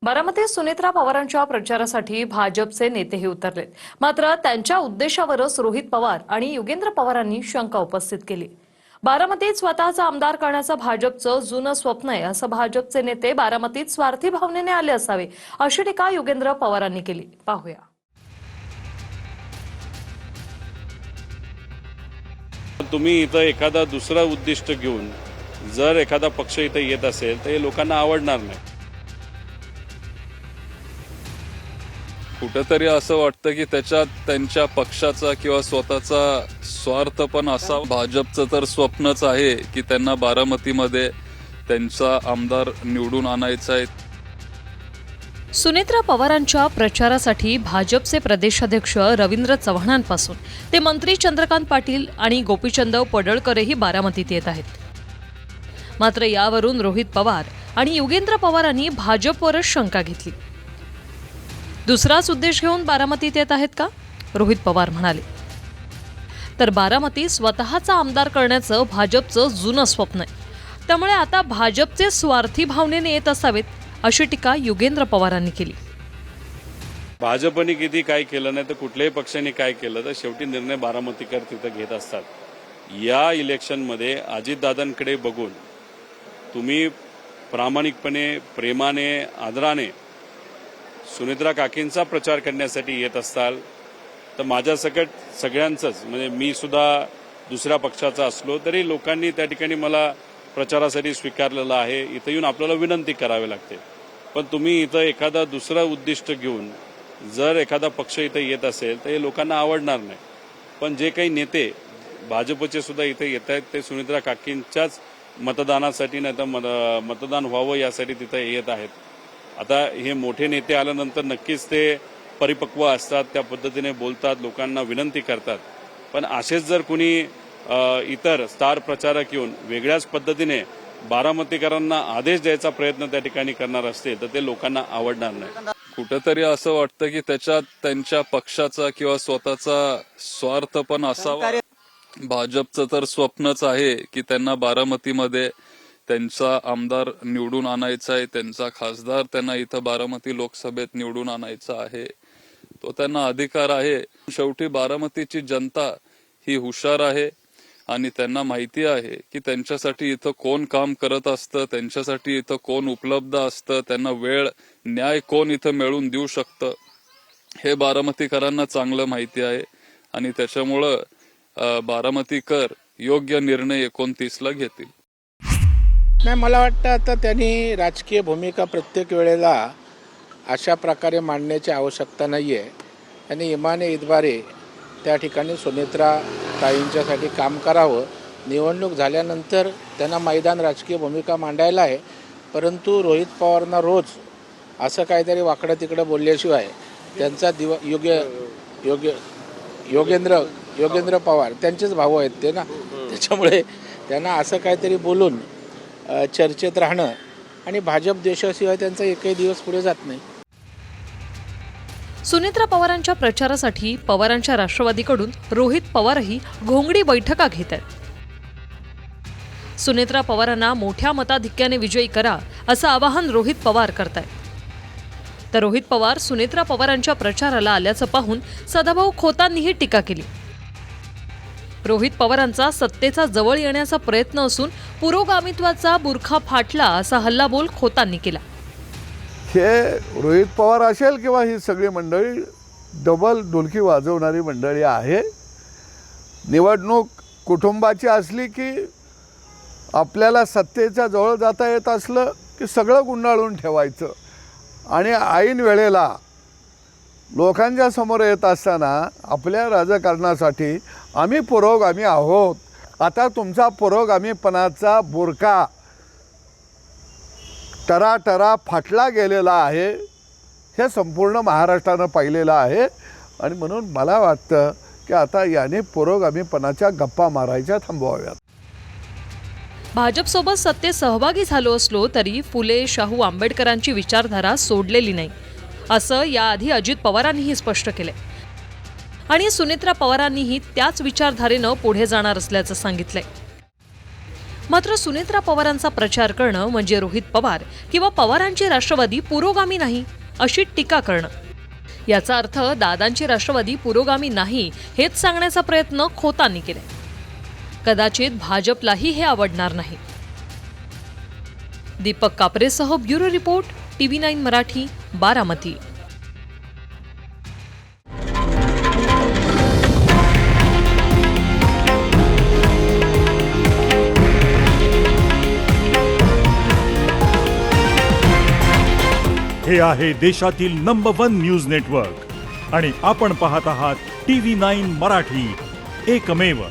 बारामतीत सुनेत्रा पवारांच्या प्रचारासाठी भाजपचे नेतेही उतरलेत. मात्र त्यांच्या उद्देशावरच रोहित पवार आणि योगेंद्र पवारांनी शंका उपस्थित केली. बारामतीत स्वतःचा आमदार करण्याचं भाजपचं जुनं स्वप्न आहे असं भाजपचे नेते बारामतीत स्वार्थी भावनेने आले असावे अशी टीका योगेंद्र पवारांनी केली. पाहूया. तुम्ही इथं एखादा दुसरा उद्दिष्ट घेऊन जर एखादा पक्ष इथं येत असेल तर हे लोकांना आवडणार नाही. कुठेतरी असं वाटतं की त्याच्यात त्यांच्या पक्षाचा किंवा स्वतःचा स्वार्थ पण असा. भाजपचं तर स्वप्नच आहे की त्यांना बारामतीमध्ये त्यांचा आमदार निवडून आणायचा आहे. सुनेत्रा पवारांच्या प्रचारासाठी भाजपचे प्रदेशाध्यक्ष रवींद्र चव्हाणांपासून ते मंत्री चंद्रकांत पाटील आणि गोपीचंद पडळकरही बारामतीत येत आहेत. मात्र यावरून रोहित पवार आणि योगेंद्र पवारांनी भाजपवरच शंका घेतली. दुसराच उद्देश घेऊन बारामतीत येत आहेत का, रोहित पवार म्हणाले. तर बारामती स्वतःचा आमदार करण्याचं भाजपचं जुनं स्वप्न आहे, त्यामुळे आता भाजपचे स्वार्थी भावनेने येत असावेत अशी टीका योगेंद्र पवारांनी केली. भाजपने किती काय केलं नाही तर कुठल्याही पक्षाने काय केलं तर शेवटी निर्णय बारामतीकर तिथं घेत असतात. या इलेक्शनमध्ये अजितदादांकडे बघून तुम्ही प्रामाणिकपणे, प्रेमाने, आदराने सुनेत्रा काकींचा प्रचार करण्यासाठी येत असाल तर माझ्यासकट सगळ्यांचंच, म्हणजे मी सुद्धा दुसऱ्या पक्षाचा असलो तरी लोकांनी त्या ठिकाणी मला प्रचारासाठी स्वीकारलेलं आहे. इथं येऊन आपल्याला विनंती करावी लागते. पण तुम्ही इथं एखादा दुसरा उद्दिष्ट घेऊन जर एखादा पक्ष इथं येत असेल तर हे लोकांना आवडणार नाही. पण जे काही नेते भाजपचे सुद्धा इथे येत आहेत ते सुनेत्रा काकींच्याच मतदानासाठी नाही तर मतदान व्हावं यासाठी तिथं येत आहेत. आता हे मोठे नेते आल्यानंतर नक्कीच ते परिपक्व असतात, त्या पद्धतीने बोलतात, लोकांना विनंती करतात. पण असेच जर कुणी इतर स्टार प्रचारक येऊन वेगळ्याच पद्धतीने बारामतीकरांना आदेश द्यायचा प्रयत्न त्या ठिकाणी करणार असतील तर ते लोकांना आवडणार नाही. कुठेतरी असं वाटतं की त्याच्यात त्यांच्या पक्षाचा किंवा स्वतःचा स्वार्थ पण असावा. भाजपचं तर स्वप्नच आहे की त्यांना बारामतीमध्ये त्यांचा आमदार निवडून आणायचा आहे, त्यांचा खासदार त्यांना इथं बारामती लोकसभेत निवडून आणायचा आहे. तो त्यांना अधिकार आहे. शेवटी बारामतीची जनता ही हुशार आहे आणि त्यांना माहिती आहे की त्यांच्यासाठी इथं कोण काम करत असतं, त्यांच्यासाठी इथं कोण उपलब्ध असतं, त्यांना वेळ, न्याय कोण इथं मिळवून देऊ शकतं हे बारामतीकरांना चांगलं माहिती आहे. आणि त्याच्यामुळं बारामतीकर योग्य निर्णय 29ला घेतील. नाही, मला वाटतं आता त्यांनी राजकीय भूमिका प्रत्येक वेळेला अशा प्रकारे मांडण्याची आवश्यकता नाही आहे. त्यांनी इमाने इतबारे त्या ठिकाणी सुनेत्रा ताईंच्यासाठी काम करावं. निवडणूक झाल्यानंतर त्यांना मैदान राजकीय भूमिका मांडायला आहे. परंतु रोहित पवारांना रोज असं काहीतरी वाकडं तिकडं बोलल्याशिवाय त्यांचा योगेंद्र पवार त्यांचेच भाऊ आहेत ते ना, त्याच्यामुळे त्यांना असं काहीतरी बोलून चर्चेत राहणं आणि भाजप देशाशिवाय त्यांचा एकही दिवस पुढे जात नाही. सुनेत्रा पवारांच्या प्रचारासाठी पवारांच्या राष्ट्रवादीकडून रोहित पवारही घोंगडी बैठका घेत आहेत. सुनेत्रा पवारांना मोठ्या मताधिक्याने विजयी करा असं आवाहन रोहित पवार करतायत. तर रोहित पवार सुनेत्रा पवारांच्या प्रचाराला आल्याचं पाहून सदाभाऊ खोतांनीही टीका केली. रोहित पवारांचा सत्तेचा जवळ येण्याचा प्रयत्न असून पुरोगामित्वाचा बुरखा फाटला असा हल्लाबोल खोतांनी केला. हे रोहित पवार असेल किंवा ही सगळी मंडळी डबल ढोलकी वाजवणारी मंडळी आहे. निवडणूक कुटुंबाची असली की आपल्याला सत्तेच्या जवळ जाता येत असलं की सगळं गुंडाळून ठेवायचं आणि ऐन वेळेला लोकांच्या समोर येत असताना आपल्या राजकारणासाठी आम्ही पुरोगामी आहोत, आता तुमचा पुरोगामीपणाचा बुरखा टराटरा फाटला गेलेला आहे हे संपूर्ण महाराष्ट्रानं पाहिलेलं आहे. आणि म्हणून मला वाटतं की आता याने पुरोगामीपणाच्या गप्पा मारायच्या थांबवाव्यात. भाजपसोबत सत्तेत सहभागी झालो असलो तरी फुले शाहू आंबेडकरांची विचारधारा सोडलेली नाही असं याआधी अजित पवारांनीही स्पष्ट केलंय. आणि सुनेत्रा पवारांनीही त्याच विचारधारेनं पुढे जाणार असल्याचं सांगितलंय. मात्र सुनेत्रा पवारांचा प्रचार करणं म्हणजे रोहित पवार किंवा पवारांची राष्ट्रवादी पुरोगामी नाही अशी टीका करणं. याचा अर्थ दादांची राष्ट्रवादी पुरोगामी नाही हेच सांगण्याचा प्रयत्न खोतांनी केलाय. कदाचित भाजपलाही हे आवडणार नाही. दीपक कापरेसह bureau report, TV9 Marathi, Baramati. हे आहे देशातील नंबर 1 न्यूज नेटवर्क आणि आपण पाहत आहात TV9 मराठी, एकमेव.